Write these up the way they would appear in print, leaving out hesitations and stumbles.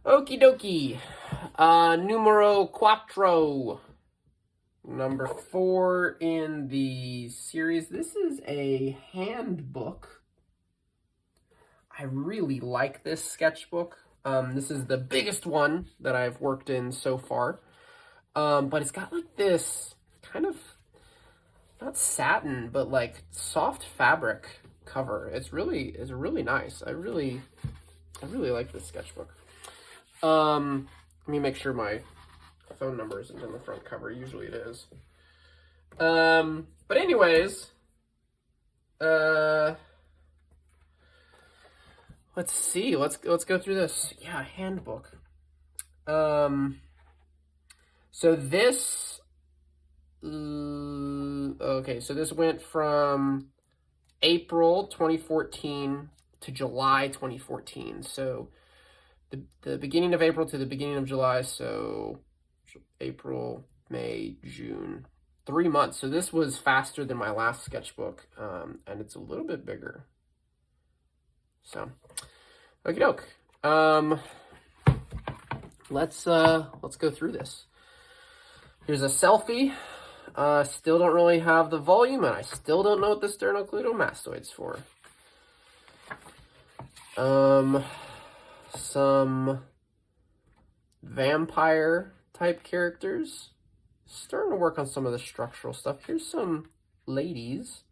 Okie dokie. Numero quattro. Number 4 in the series. This is a handbook. I really like this sketchbook. This is the biggest one that I've worked in so far. But it's got like this kind of, not satin, but like soft fabric cover. It's really nice. I really like this sketchbook. Let me make sure my phone number isn't in the front cover. Usually it is. But anyways, let's see. Let's go through this. Yeah, handbook. So this, okay, so this went from April 2014 to July 2014. So the beginning of April to the beginning of July. So April, May, June, 3 months. So this was faster than my last sketchbook, and it's a little bit bigger. So, okie doke. Let's go through this. Here's a selfie. Still don't really have the volume, and I still don't know what the sternocleidomastoid's for. Some vampire type characters. Starting to work on some of the structural stuff. Here's some ladies.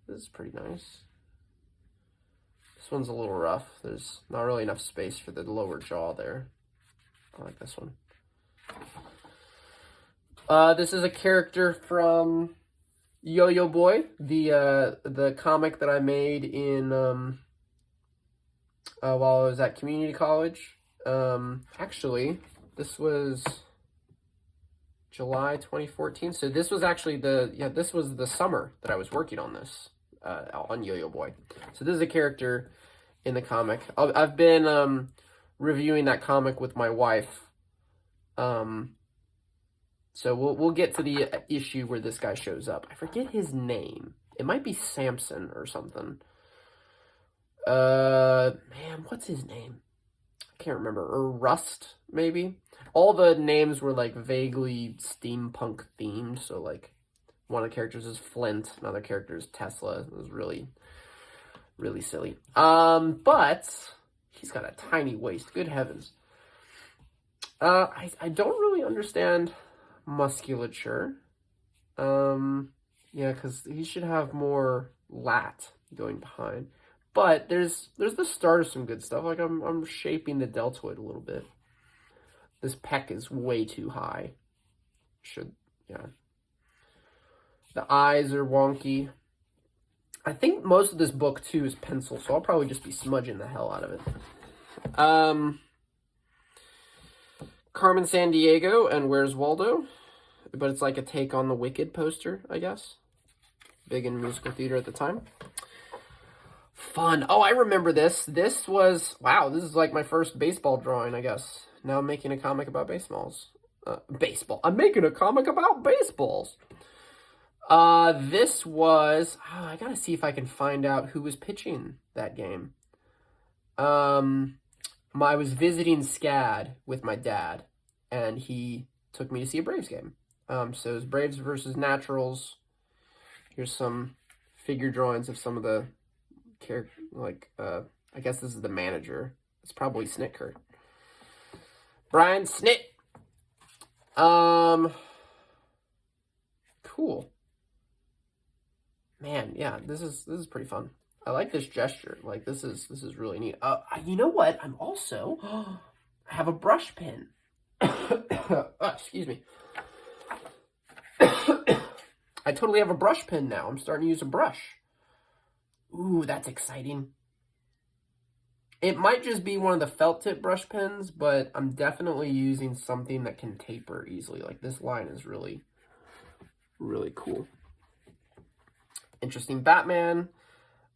This is pretty nice. This one's a little rough. There's not really enough space for the lower jaw there. I like this one. This is a character from Yo-Yo Boy, the comic that I made in while I was at community college. Actually, this was July 2014. So this was actually this was the summer that I was working on this, on Yo-Yo Boy. So this is a character in the comic. I've been reviewing that comic with my wife. So we'll get to the issue where this guy shows up. I forget his name. It might be Samson or something. Man, what's his name? I can't remember. Or Rust, maybe? All the names were like vaguely steampunk themed. So like one of the characters is Flint, another character is Tesla. It was really silly. But he's got a tiny waist. Good heavens. I don't really understand musculature. Yeah, because he should have more lat going behind. But there's the start of some good stuff. Like I'm shaping the deltoid a little bit. This pec is way too high. Yeah. The eyes are wonky. I think most of this book too is pencil, so I'll probably just be smudging the hell out of it. Carmen Sandiego and Where's Waldo? But it's like a take on the Wicked poster, I guess. Big in musical theater at the time. Fun. Oh, I remember this. This was, wow, this is like my first baseball drawing, I guess. Now I'm making a comic about baseballs. I'm making a comic about baseballs. This was, I gotta see if I can find out who was pitching that game. I was visiting SCAD with my dad, and he took me to see a Braves game. So it was Braves versus Naturals. Here's some figure drawings of some of the character, like, I guess this is the manager. It's probably Snitker. Brian Snit. Cool. Man, yeah, this is pretty fun. I like this gesture. Like, this is really neat. You know what? I'm also, I have a brush pen. Excuse me. I totally have a brush pen now. I'm starting to use a brush. Ooh, that's exciting. It might just be one of the felt tip brush pens, but I'm definitely using something that can taper easily. Like, this line is really cool. Interesting Batman.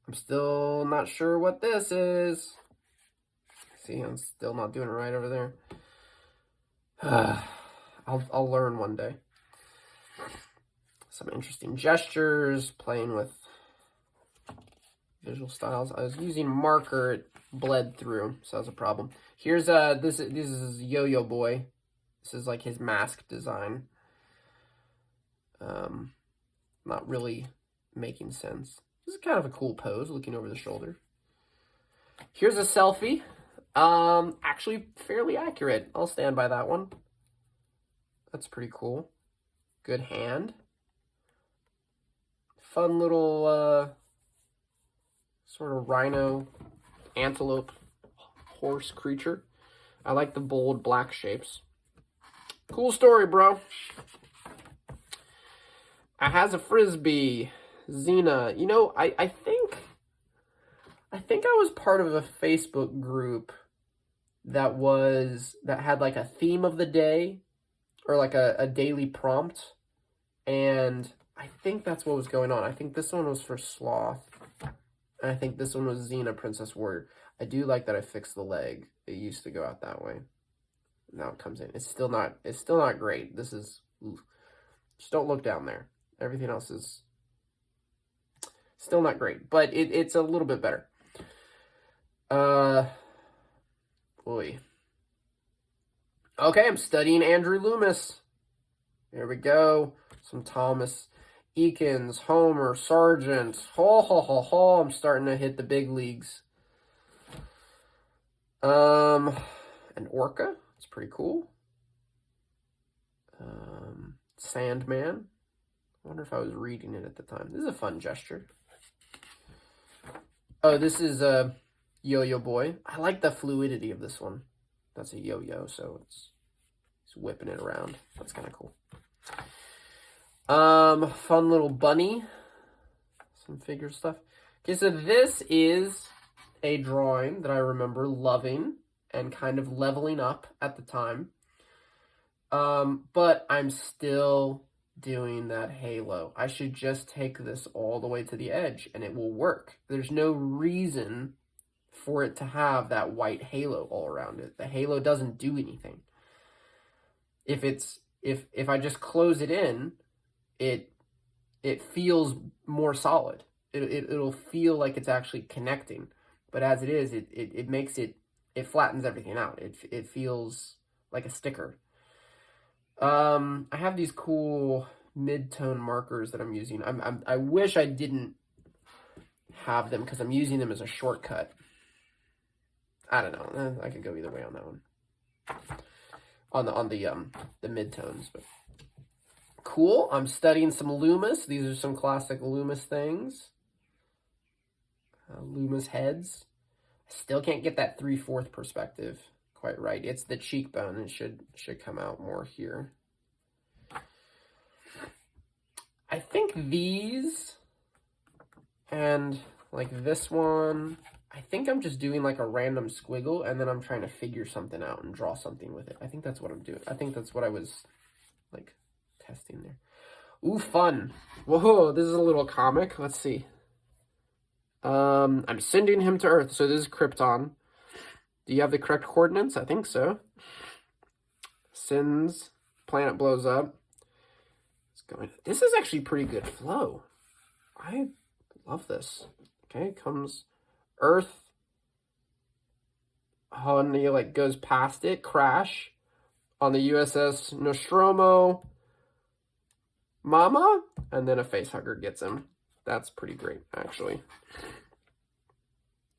I'm still not sure what this is. See, I'm still not doing it right over there. I'll learn one day. Some interesting gestures, playing with visual styles. I was using marker. It bled through, so that's a problem. Here's this is Yo-Yo Boy. This is like his mask design. Not really making sense. This is kind of a cool pose, looking over the shoulder. Here's a selfie. Actually fairly accurate. I'll stand by that one. That's pretty cool. Good hand. Fun little sort of rhino, antelope, horse creature. I like the bold black shapes. Cool story, bro. I has a frisbee. Xena. You know, I think I was part of a Facebook group that had like a theme of the day, or like a daily prompt, and I think that's what was going on. I think this one was for Sloth, and I think this one was Xena, Princess Warrior. I do like that I fixed the leg. It used to go out that way. Now it comes in. It's still not great. This is, just don't look down there. Everything else is still not great, but it's a little bit better. Boy. Okay, I'm studying Andrew Loomis. Here we go. Some Thomas Eakins, Homer, Sargent. Ho, ho, ho, ho. I'm starting to hit the big leagues. An orca. It's pretty cool. Sandman. I wonder if I was reading it at the time. This is a fun gesture. Oh, this is a Yo-Yo Boy. I like the fluidity of this one. That's a yo-yo, so it's whipping it around. That's kind of cool. Fun little bunny. Some figure stuff. Okay, so this is a drawing that I remember loving and kind of leveling up at the time. But I'm still doing that halo. I should just take this all the way to the edge and it will work. There's no reason for it to have that white halo all around it. The halo doesn't do anything. If I just close it in, it feels more solid. It'll feel like it's actually connecting. But as it is, it makes it flattens everything out. It feels like a sticker. I have these cool mid-tone markers that I'm using. I wish I didn't have them because I'm using them as a shortcut. I don't know. I could go either way on that one. On the mid-tones, but cool. I'm studying some Loomis. These are some classic Loomis things. Loomis heads. I still can't get that 3/4 perspective quite right. It's the cheekbone. It should come out more here. I think these and like this one, I think I'm just doing like a random squiggle and then I'm trying to figure something out and draw something with it. I think that's what I'm doing. I think that's what I was like testing there. Ooh, fun. Whoa, this is a little comic. Let's see. I'm sending him to Earth. So this is Krypton. Do you have the correct coordinates? I think so. Sends, planet blows up. It's going. This is actually pretty good flow. I love this. Okay, comes Earth. Oh, and he like goes past it. Crash on the USS Nostromo. Mama, and then a face hugger gets him. That's pretty great, actually.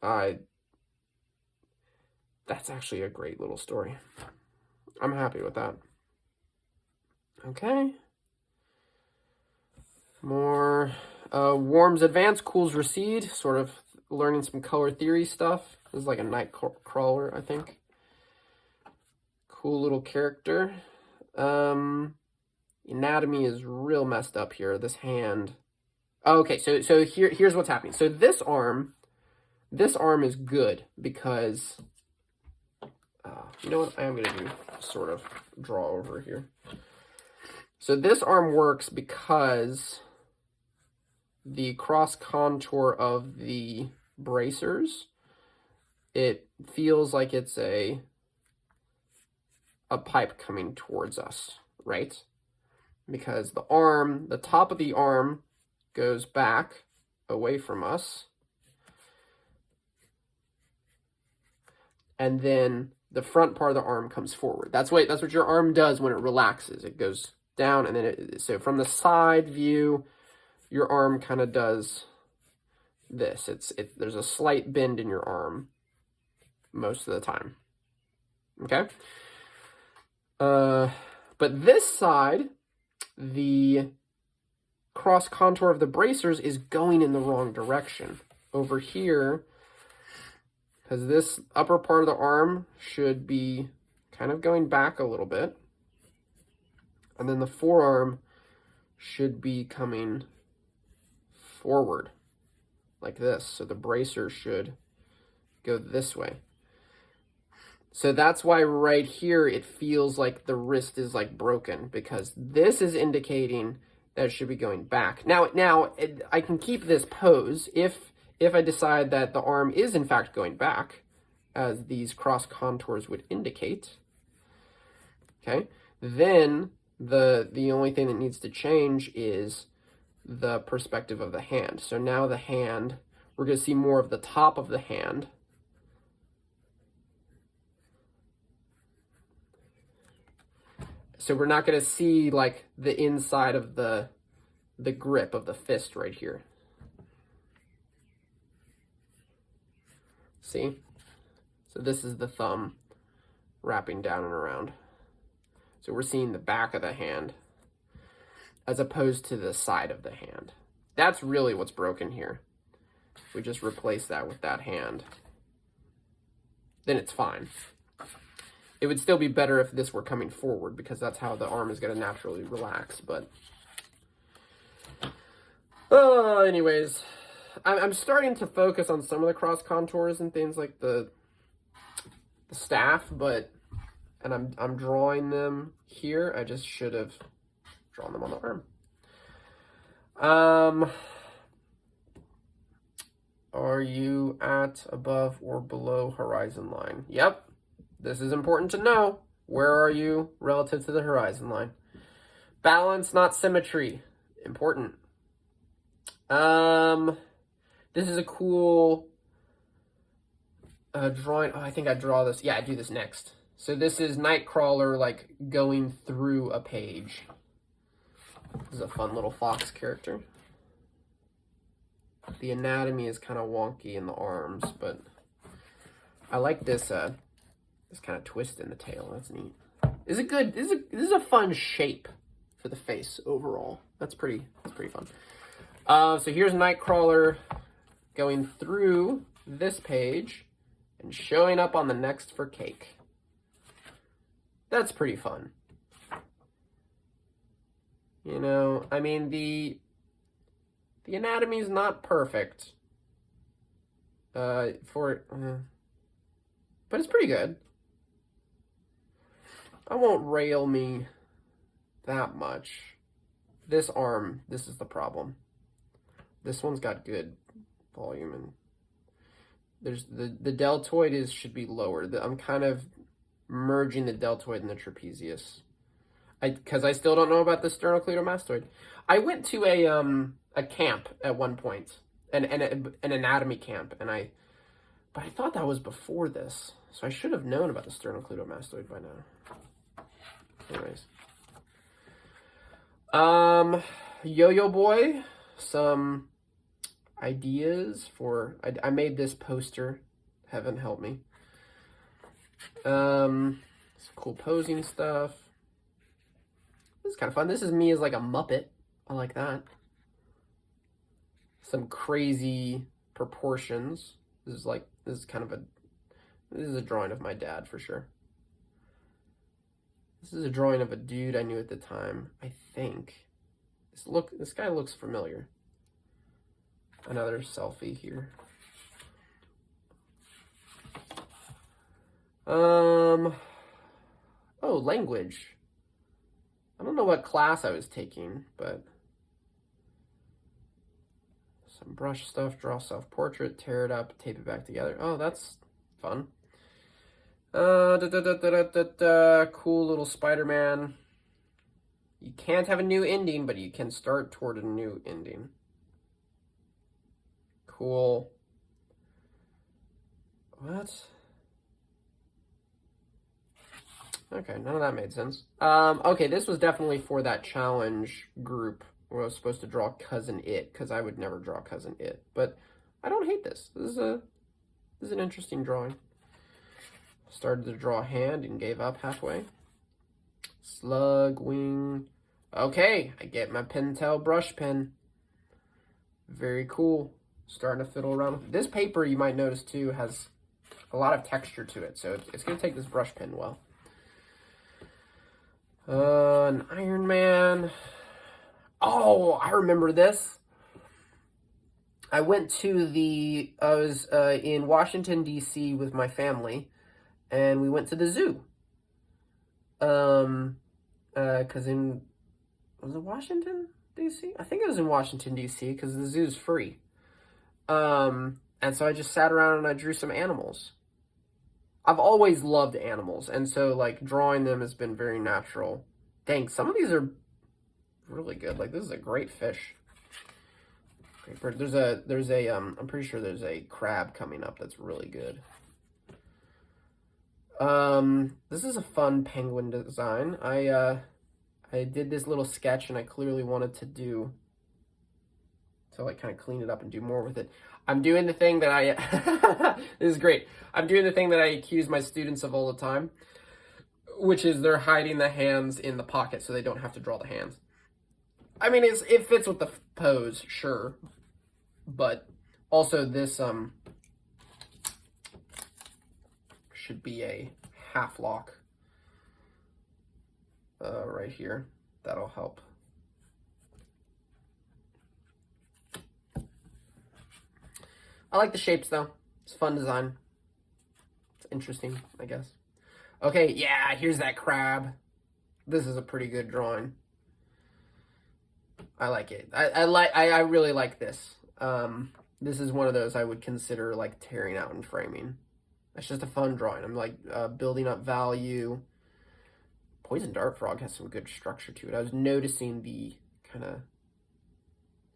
That's actually a great little story. I'm happy with that. Okay. More warms advance, cools recede. Sort of learning some color theory stuff. This is like a night crawler, I think. Cool little character. Anatomy is real messed up here. This hand. Okay, so here's what's happening. So this arm is good because you know what? I am gonna do sort of draw over here. So this arm works because the cross contour of the bracers, it feels like it's a pipe coming towards us, right? Because the top of the arm goes back away from us. and then the front part of the arm comes forward. That's what your arm does when it relaxes. It goes down, and then so from the side view, your arm kind of does this. There's a slight bend in your arm most of the time. Okay? But this side, the cross contour of the bracers is going in the wrong direction. Over here, because this upper part of the arm should be kind of going back a little bit. And then the forearm should be coming forward like this. So the bracer should go this way. So that's why right here it feels like the wrist is like broken, because this is indicating that it should be going back. Now I can keep this pose if I decide that the arm is in fact going back, as these cross contours would indicate. Okay, then the only thing that needs to change is the perspective of the hand. So now the hand, we're going to see more of the top of the hand. So we're not going to see like the inside of the grip of the fist right here. See? So this is the thumb wrapping down and around. So we're seeing the back of the hand as opposed to the side of the hand. That's really what's broken here. We just replace that with that hand. Then it's fine. It would still be better if this were coming forward, because that's how the arm is going to naturally relax. But anyways, I'm starting to focus on some of the cross contours and things like the staff, and I'm drawing them here. I just should have drawn them on the arm. Are you at, above, or below horizon line? Yep. This is important to know. Where are you relative to the horizon line? Balance, not symmetry. Important. This is a cool drawing. Oh, I think I draw this. Yeah, I do this next. So this is Nightcrawler, like, going through a page. This is a fun little fox character. The anatomy is kind of wonky in the arms, but I like this kind of twist in the tail. That's neat. Is it good? This is a fun shape for the face overall. That's pretty fun. So here's Nightcrawler going through this page and showing up on the next for cake. That's pretty fun. You know, I mean, the anatomy is not perfect but it's pretty good. I won't rail me that much. This arm, this is the problem. This one's got good volume, and there's the deltoid should be lower. I'm kind of merging the deltoid and the trapezius. Because I still don't know about the sternocleidomastoid. I went to a camp at one point, an anatomy camp, but I thought that was before this, so I should have known about the sternocleidomastoid by now. Anyways, Yo-Yo Boy, some ideas for. I made this poster. Heaven help me. Some cool posing stuff. This is kind of fun. This is me as like a Muppet. I like that. Some crazy proportions. This is a drawing of my dad for sure. This is a drawing of a dude I knew at the time, I think. This guy looks familiar. Another selfie here. Oh, language. I don't know what class I was taking, but some brush stuff, draw self-portrait, tear it up, tape it back together. Oh, that's fun. Cool little Spider-Man. You can't have a new ending, but you can start toward a new ending. Cool. What? Okay, none of that made sense. Okay, this was definitely for that challenge group where I was supposed to draw Cousin It, because I would never draw Cousin It. But I don't hate this. This is an interesting drawing. Started to draw a hand and gave up halfway. Slug, wing. Okay, I get my Pentel brush pen. Very cool. Starting to fiddle around with it. This paper, you might notice too, has a lot of texture to it, so it's going to take this brush pen well. An Iron Man. Oh, I remember this. I was in Washington, D.C. with my family, and we went to the zoo. Was it Washington, D.C.? I think it was in Washington, D.C., because the zoo's free. And so I just sat around and I drew some animals. I've always loved animals, and so, like, drawing them has been very natural. Dang, some of these are really good. Like, this is a great fish. Great bird. I'm pretty sure there's a crab coming up that's really good. This is a fun penguin design. I did this little sketch, and I clearly wanted to like, kind of clean it up and do more with it. I'm doing the thing that this is great. I'm doing the thing that I accuse my students of all the time, which is they're hiding the hands in the pocket so they don't have to draw the hands. I mean, it fits with the pose, sure, but also this should be a half lock right here. That'll help. I like the shapes, though. It's a fun design. It's interesting, I guess. Okay, yeah, here's that crab. This is a pretty good drawing. I like it. I really like this. This is one of those I would consider, like, tearing out and framing. It's just a fun drawing. I'm, like, building up value. Poison Dart Frog has some good structure to it. I was noticing the kind of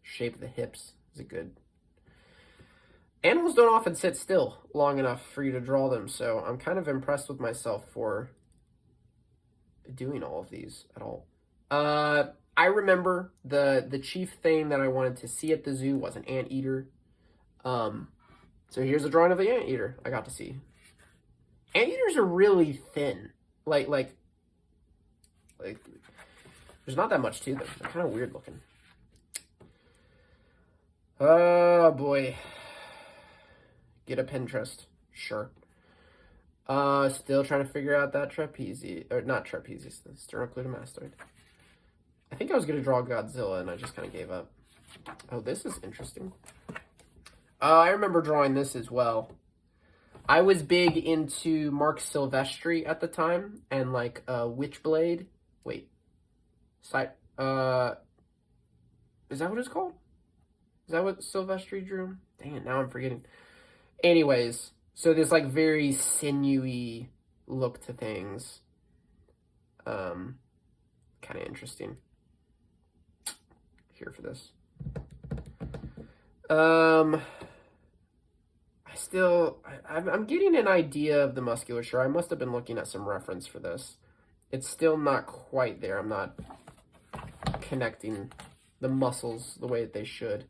shape of the hips is a good... Animals don't often sit still long enough for you to draw them, so I'm kind of impressed with myself for doing all of these at all. I remember the chief thing that I wanted to see at the zoo was an anteater. So here's a drawing of the anteater I got to see. Anteaters are really thin. Like there's not that much to them. They're kind of weird looking. Oh boy. Get a Pinterest. Sure. Still trying to figure out that not trapezius, the sternocleidomastoid. I think I was going to draw Godzilla, and I just kind of gave up. Oh, this is interesting. I remember drawing this as well. I was big into Mark Silvestri at the time, and, like, Witchblade. Wait. Is that what it's called? Is that what Silvestri drew? Dang it, now I'm forgetting. Anyways, so there's, like, very sinewy look to things. Kind of interesting. Here for this. I'm getting an idea of the musculature. I must have been looking at some reference for this. It's still not quite there. I'm not connecting the muscles the way that they should.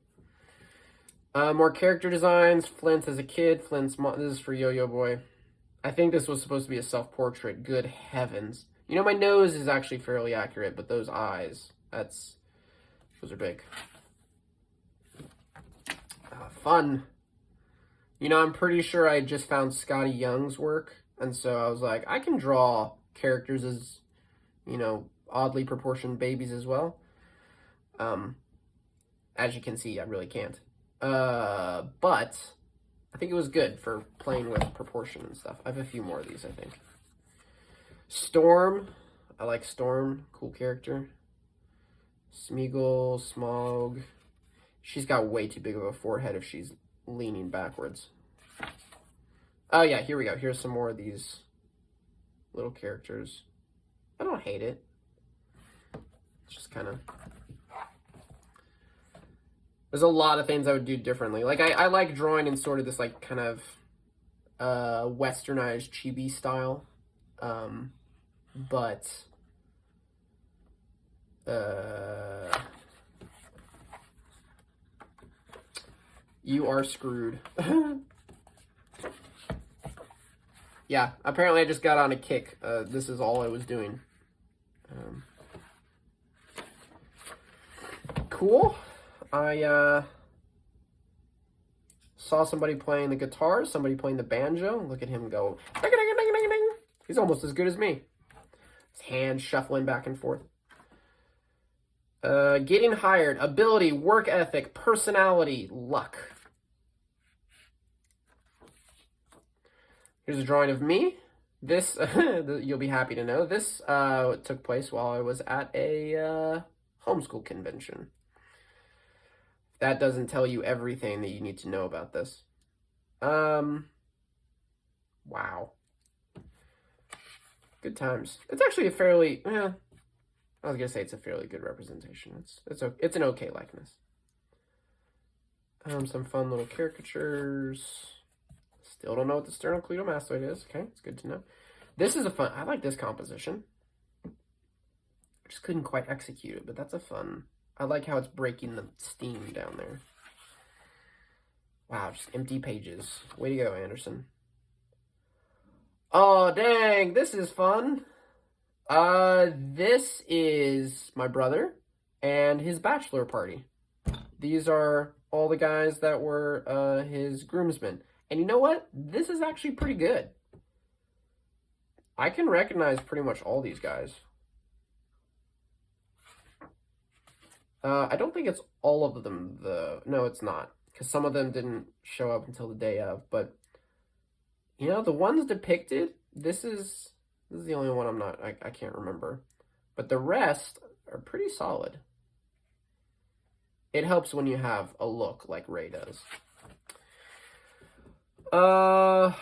More character designs. Flint as a kid. Flint's mom. This is for Yo-Yo Boy. I think this was supposed to be a self-portrait. Good heavens. You know, my nose is actually fairly accurate, but those eyes, those are big. Fun. You know, I'm pretty sure I just found Scotty Young's work, and so I was like, I can draw characters as, you know, oddly proportioned babies as well. As you can see, I really can't. But I think it was good for playing with proportion and stuff. I have a few more of these, I think. Storm. I like Storm. Cool character. Smeagol, Smog. She's got way too big of a forehead if she's leaning backwards. Oh, yeah, here we go. Here's some more of these little characters. I don't hate it. It's just kind of... There's a lot of things I would do differently. Like, I like drawing in sort of this, like, kind of westernized chibi style. but you are screwed. Yeah, apparently I just got on a kick. This is all I was doing. Cool. I saw somebody playing the guitar, somebody playing the banjo. Look at him go. He's almost as good as me. His hands shuffling back and forth. Getting hired, ability, work ethic, personality, luck. Here's a drawing of me. This, you'll be happy to know, this took place while I was at a homeschool convention. That doesn't tell you everything that you need to know about this. Wow. Good times. It's actually a fairly, I was gonna say it's a fairly good representation. It's an okay likeness. Some fun little caricatures. Still don't know what the sternocleidomastoid is. Okay, it's good to know. This is a fun, I like this composition. I just couldn't quite execute it, but that's a fun, I like how it's breaking the steam down there. Wow, just empty pages. Way to go, Anderson. Oh, dang, this is fun. This is my brother and his bachelor party. These are all the guys that were his groomsmen. And you know what? This is actually pretty good. I can recognize pretty much all these guys. I don't think it's all of them, no, it's not. Because some of them didn't show up until the day of. But, you know, the ones depicted, this is the only one I can't remember. But the rest are pretty solid. It helps when you have a look like Ray does. I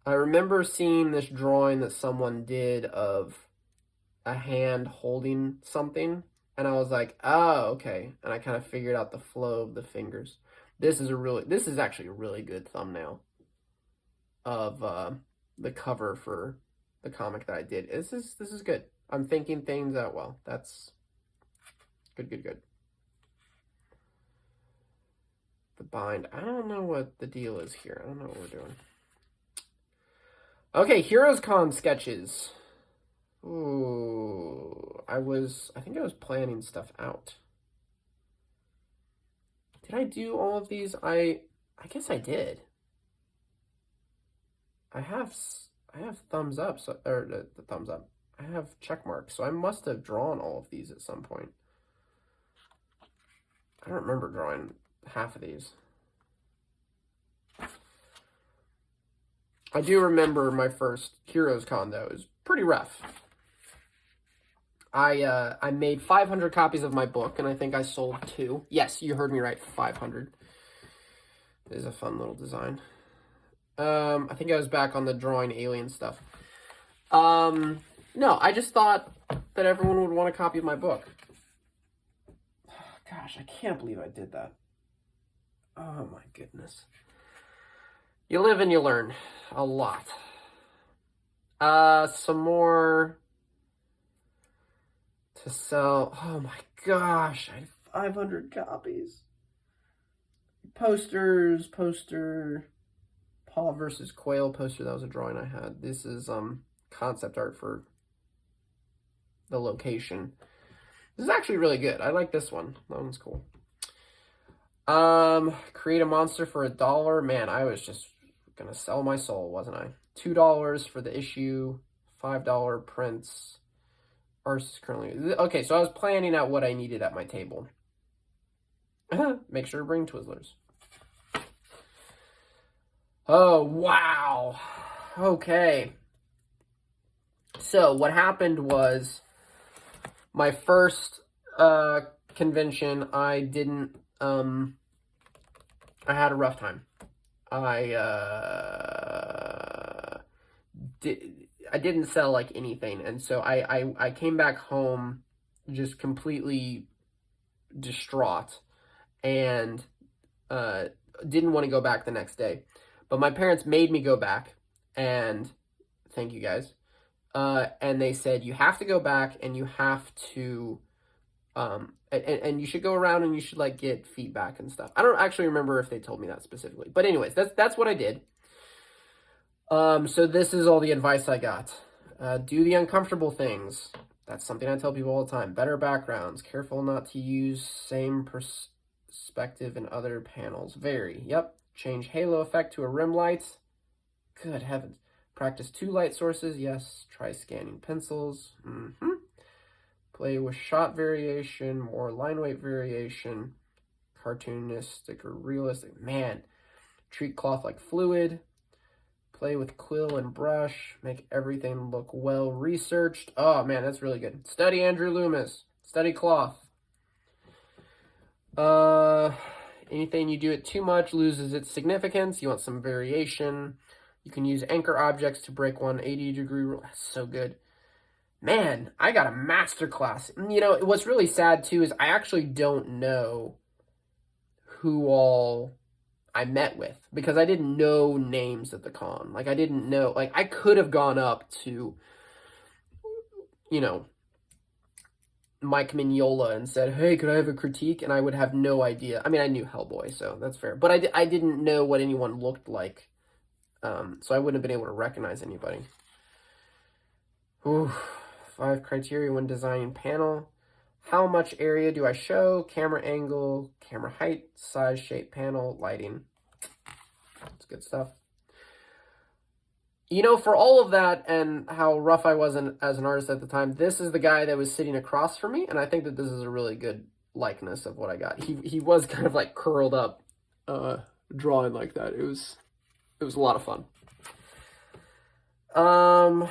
remember seeing this drawing that someone did of a hand holding something, and I was like, oh, okay. And I kind of figured out the flow of the fingers. This is actually a really good thumbnail of the cover for the comic that I did. This is good. I'm thinking things out well. That's good. The bind. I don't know what the deal is here. I don't know what we're doing. Okay, Heroes Con sketches. Ooh, I think I was planning stuff out. Did I do all of these? I guess I did. I have thumbs up, or the thumbs up. I have check marks, so I must have drawn all of these at some point. I don't remember drawing half of these. I do remember my first Heroes Con, though. It was pretty rough. I made 500 copies of my book, and I think I sold 2. Yes, you heard me right, 500. It is a fun little design. I think I was back on the drawing alien stuff. No, I just thought that everyone would want a copy of my book. Gosh, I can't believe I did that. Oh my goodness. You live and you learn a lot. Some more to sell. Oh my gosh, I had 500 copies. Posters, Paw versus Quail poster. That was a drawing I had. This is concept art for the location. This is actually really good. I like this one. That one's cool. Create a monster for $1. Man, I was just gonna sell my soul, wasn't I? $2 for the issue, $5 prints. Ours is currently okay. So I was planning out what I needed at my table. Make sure to bring Twizzlers. Oh wow. Okay. So what happened was my first convention. I didn't. I had a rough time. I didn't sell like anything, and so I came back home just completely distraught and didn't want to go back the next day. But my parents made me go back, and thank you guys. And they said, you have to go back and you have to, and you should go around and you should like get feedback and stuff. I don't actually remember if they told me that specifically, but anyways, that's what I did. So this is all the advice I got. Do the uncomfortable things. That's something I tell people all the time. Better backgrounds. Careful not to use same perspective in other panels. Vary. Yep. Change halo effect to a rim light. Good heavens. Practice 2 light sources. Yes. Try scanning pencils. Play with shot variation, more line weight variation. Cartoonistic or realistic. Man. Treat cloth like fluid. Play with quill and brush. Make everything look well researched. Oh, man, that's really good. Study Andrew Loomis. Study cloth. Anything you do it too much loses its significance. You want some variation. You can use anchor objects to break 180-degree rule. That's so good. Man, I got a master class. You know, what's really sad, too, is I actually don't know who all I met with, because I didn't know names at the con. Like, I didn't know, like, I could have gone up to, you know, Mike Mignola and said, hey, could I have a critique? And I would have no idea. I mean, I knew Hellboy, so that's fair. But I didn't know what anyone looked like, so I wouldn't have been able to recognize anybody. Ooh, 5 criteria when designing panel. How much area do I show? Camera angle, camera height, size, shape, panel, lighting. That's good stuff. You know, for all of that and how rough I was as an artist at the time, this is the guy that was sitting across from me, and I think that this is a really good likeness of what I got. He was kind of like curled up, drawing like that. It was a lot of fun. A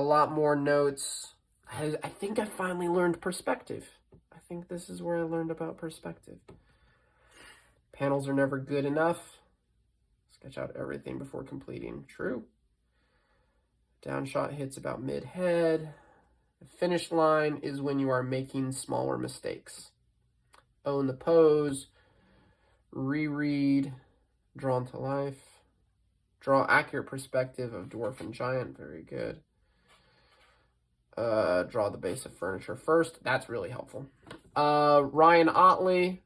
lot more notes. I think I finally learned perspective. I think this is where I learned about perspective. Panels are never good enough. Sketch out everything before completing. True. Downshot hits about mid-head. The finish line is when you are making smaller mistakes. Own the pose. Reread. Drawn to life. Draw accurate perspective of dwarf and giant. Very good. Draw the base of furniture first. That's really helpful. Ryan Otley.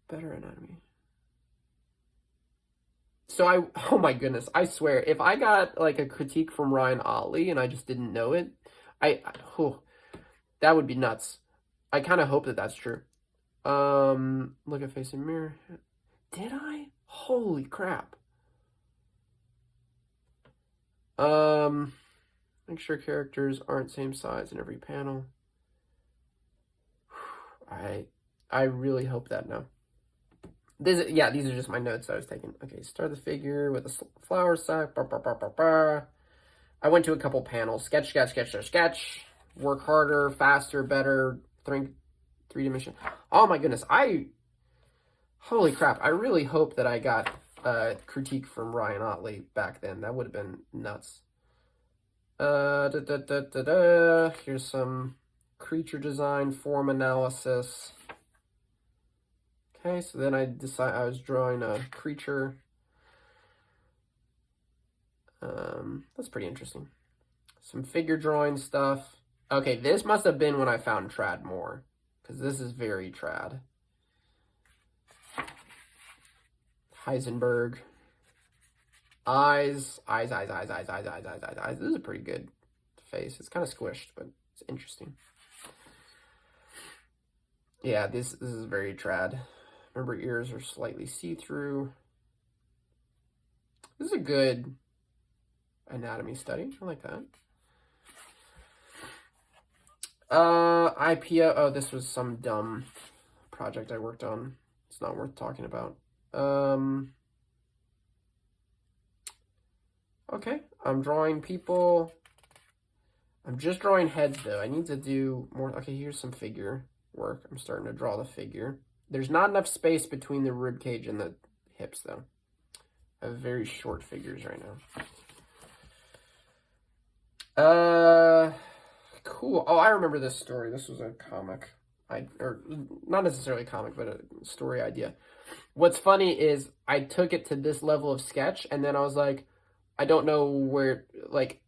Better anatomy. So oh my goodness, I swear, if I got like a critique from Ryan Otley and I just didn't know it, that would be nuts. I kind of hope that that's true. Look at face in mirror. Did I? Holy crap. Make sure characters aren't same size in every panel. I really hope that now. These are just my notes I was taking. Okay, start the figure with a flower sack. I went to a couple panels. Sketch. Work harder, faster, better. 3-dimension. Oh my goodness. Holy crap. I really hope that I got a critique from Ryan Otley back then. That would have been nuts. Here's some creature design, form analysis. Okay, so then I was drawing a creature. That's pretty interesting. Some figure drawing stuff. Okay, this must have been when I found trad more, because this is very trad. Heisenberg. Eyes. This is a pretty good face. It's kind of squished, but it's interesting. Yeah, this is very trad. Remember, ears are slightly see-through. This is a good anatomy study. I like that. IPO. Oh, this was some dumb project I worked on. It's not worth talking about. Okay, I'm drawing people. I'm just drawing heads, though. I need to do more. Okay, here's some figure work. I'm starting to draw the figure. There's not enough space between the rib cage and the hips, though. I have very short figures right now. Cool. Oh, I remember this story. This was a comic. or not necessarily a comic, but a story idea. What's funny is I took it to this level of sketch, and then I was like, I don't know where, like,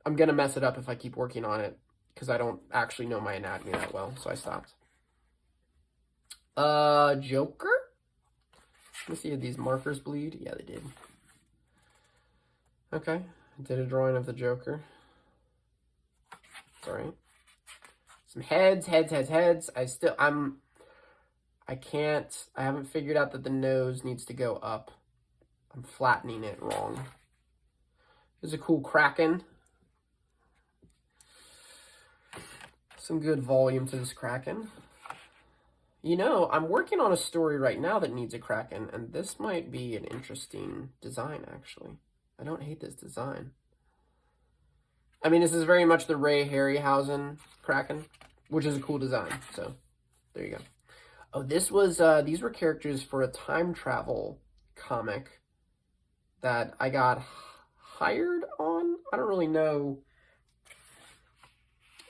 I'm going to mess it up if I keep working on it, because I don't actually know my anatomy that well, so I stopped. Joker? Let me see if these markers bleed. Yeah, they did. Okay, I did a drawing of the Joker. It's alright. Some heads. I haven't figured out that the nose needs to go up. I'm flattening it wrong. There's a cool Kraken. Some good volume to this Kraken. You know, I'm working on a story right now that needs a Kraken, and this might be an interesting design, actually. I don't hate this design. I mean, this is very much the Ray Harryhausen Kraken, which is a cool design, so there you go. Oh, this was, these were characters for a time travel comic that I got hired on. I don't really know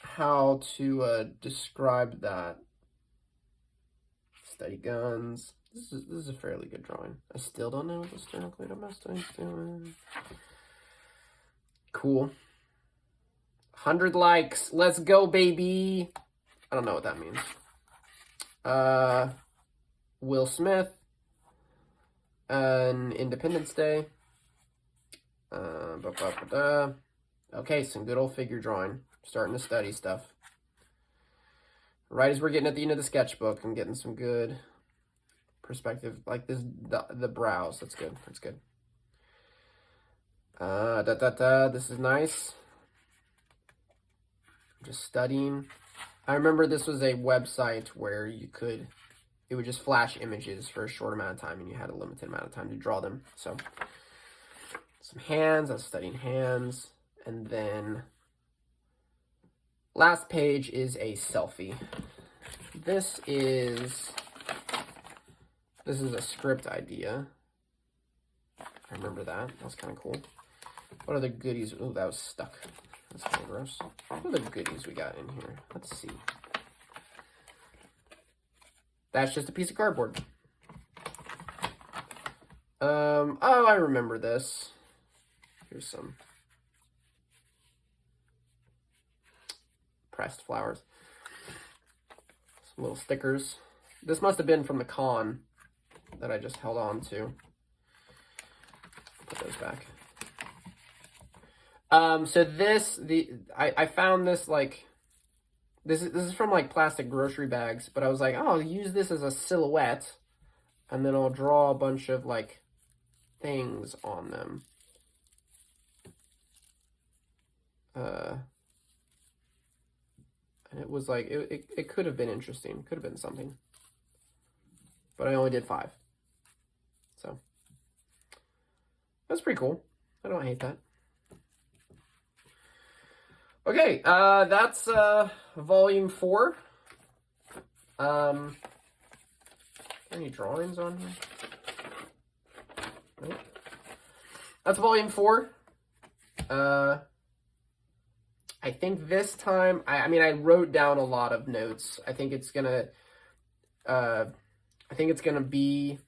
how to describe that. Steady guns. This is a fairly good drawing. I still don't know what the sternocleidomastoid's doing. Cool. 100 likes. Let's go, baby. I don't know what that means. Will Smith. Independence Day. Okay, some good old figure drawing. Starting to study stuff. Right as we're getting at the end of the sketchbook, I'm getting some good perspective. Like this, the brows. That's good. That's good. This is nice. I'm just studying. I remember this was a website where it would just flash images for a short amount of time, and you had a limited amount of time to draw them. So, some hands. I was studying hands. And then, last page is a selfie. This is a script idea. I remember that. That was kind of cool. What other goodies? Oh, that was stuck. That's kind of gross. What other goodies we got in here? Let's see. That's just a piece of cardboard. Oh, I remember this. Here's some pressed flowers. Some little stickers. This must have been from the con that I just held on to. Put those back. So this, I found this, like, this is from, like, plastic grocery bags, but I was like, oh, I'll use this as a silhouette, and then I'll draw a bunch of, like, things on them. And it was like, it could have been interesting. Could have been something. But I only did 5. So, that's pretty cool. I don't hate that. Okay, that's volume 4. Any drawings on here? Nope. That's volume 4. I think this time, I mean, I wrote down a lot of notes. I think it's gonna be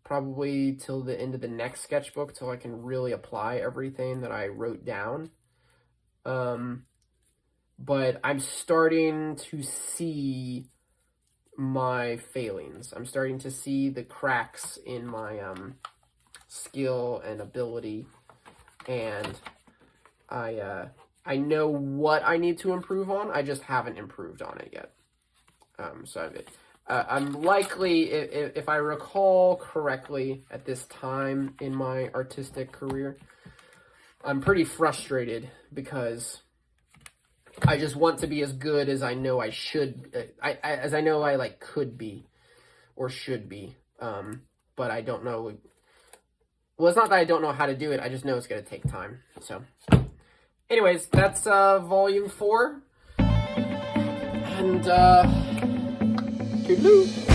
probably till the end of the next sketchbook till I can really apply everything that I wrote down. But I'm starting to see my failings. I'm starting to see the cracks in my skill and ability, and I know what I need to improve on. I just haven't improved on it yet. So I'm likely, if I recall correctly, at this time in my artistic career, I'm pretty frustrated because I just want to be as good as I know I should, as I know I like could be or should be. But I don't know. Well, it's not that I don't know how to do it. I just know it's going to take time. So, anyways, that's volume 4. And toodaloo.